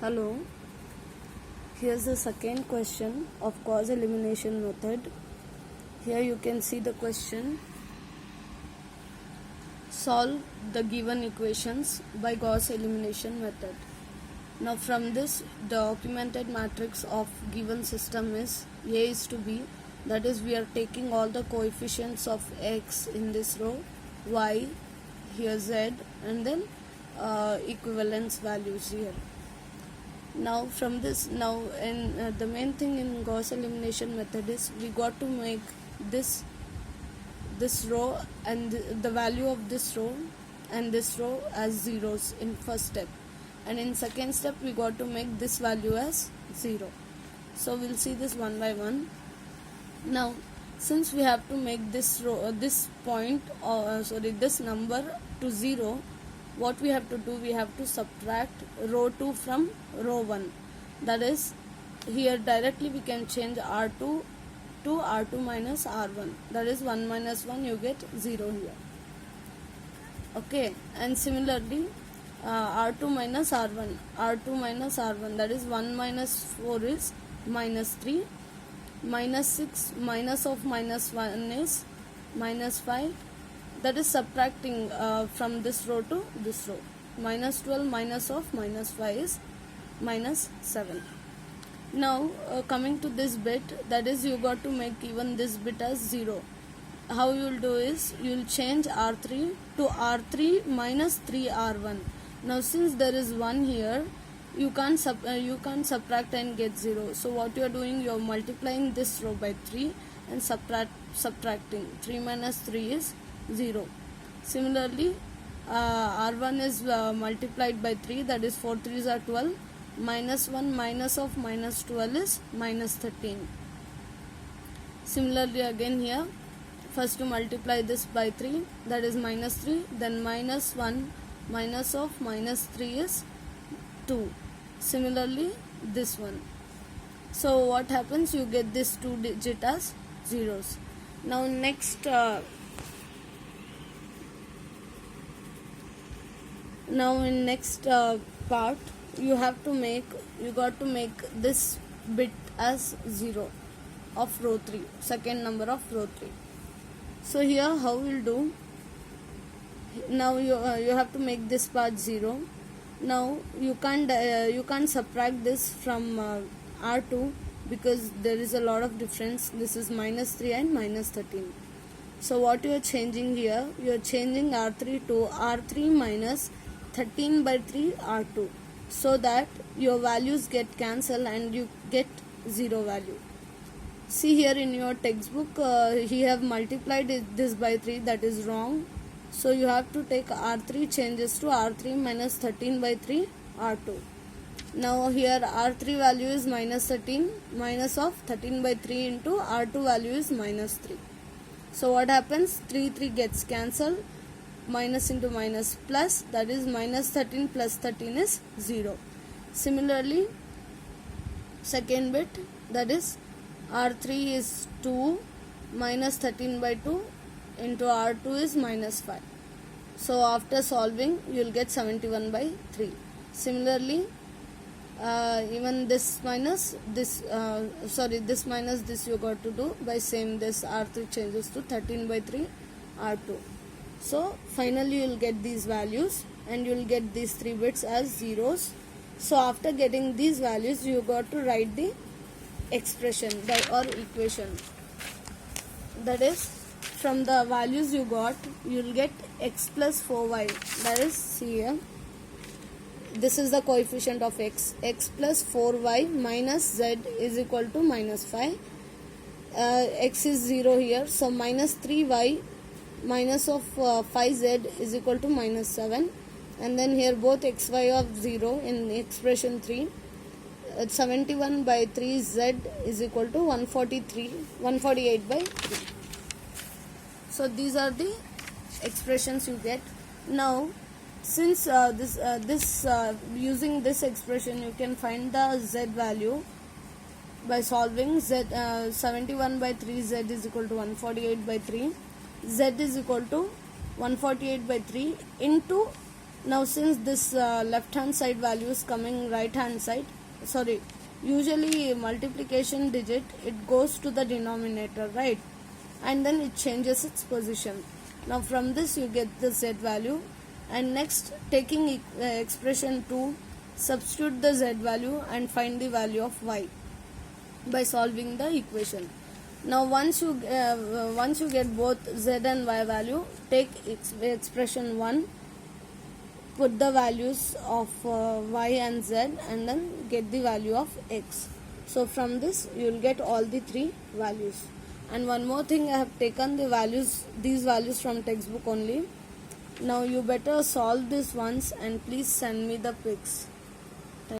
Hello, here's the second question of Gauss elimination method. Here you can see the question. Solve the given equations by Gauss elimination method. Now from this, the augmented matrix of given system is A is to B. That is, we are taking all the coefficients of X in this row, Y, here Z, and then equivalence values here. Now from this, the main thing in Gauss elimination method is we got to make this row and the value of this row and this row as zeros in first step, and in second step we got to make this value as 0. So we'll see this one by one. Now since we have to make this row this number to 0, what we have to do, we have to subtract row 2 from row 1. That is, here directly we can change R2 to R2 minus R1. That is 1 minus 1, you get 0 here. Okay, and similarly R2 minus R1, that is 1 minus 4 is minus 3, minus 6, minus of minus 1 is minus 5. That is subtracting from this row to this row. Minus 12 minus of minus 5 is minus 7. Now coming to this bit, that is, you got to make even this bit as 0. How you will do is, you will change R3 to R3 minus 3R1. Now since there is 1 here, you can't subtract and get 0. So what you are doing, you are multiplying this row by 3 and subtracting. 3 minus 3 is 0. Similarly, R1 is multiplied by 3, that is 4 3s are 12. Minus 1 minus of minus 12 is minus 13. Similarly again here, first to multiply this by 3, that is minus 3, then minus 1 minus of minus 3 is 2. Similarly this one. So what happens, you get this 2 digit as zeros. Now next part, you got to make this bit as 0 of row 3, second number of row 3. So here how we'll do, now you have to make this part 0. Now you can't subtract this from R2 because there is a lot of difference. This is minus 3 and minus 13. So what you are changing here, you are changing R3 to R3 minus 13 by 3 R2, so that your values get cancelled and you get 0 value. See here in your textbook, he have multiplied this by 3, that is wrong. So you have to take R3 changes to R3 minus 13 by 3 R2. Now here R3 value is minus 13, minus of 13 by 3 into R2 value is minus 3. So what happens, 3 gets cancelled, minus into minus plus, that is minus 13 plus 13 is 0. Similarly second bit, that is R3 is 2 minus 13 by 2 into R2 is minus 5. So after solving, you will get 71 by 3. Similarly even this minus this you got to do by same, this R3 changes to 13 by 3 R2. So finally you will get these values and you will get these 3 bits as zeros. So after getting these values, you got to write the expression or equation. That is, from the values you got, you will get x plus 4y. That is, see here, this is the coefficient of x plus 4y minus z is equal to minus 5. X is 0 here, so minus 3y minus of 5z is equal to minus 7, and then here both xy of 0 in expression 3. 71 by 3z is equal to 148 by 3. So these are the expressions you get. Now since using this expression, you can find the z value by solving. 71 by 3z is equal to 148 by 3. Z is equal to 148 by 3 into Now since this left hand side value is coming right hand side, sorry, usually multiplication digit, it goes to the denominator, right, and then it changes its position. Now from this you get the z value, and next taking expression 2, substitute the z value and find the value of y by solving the equation. Now once you get both z and y value, take expression 1, put the values of y and z, and then get the value of x. So from this you will get all the three values. And one more thing, I have taken the values, these values from textbook only. Now you better solve this once and please send me the pics.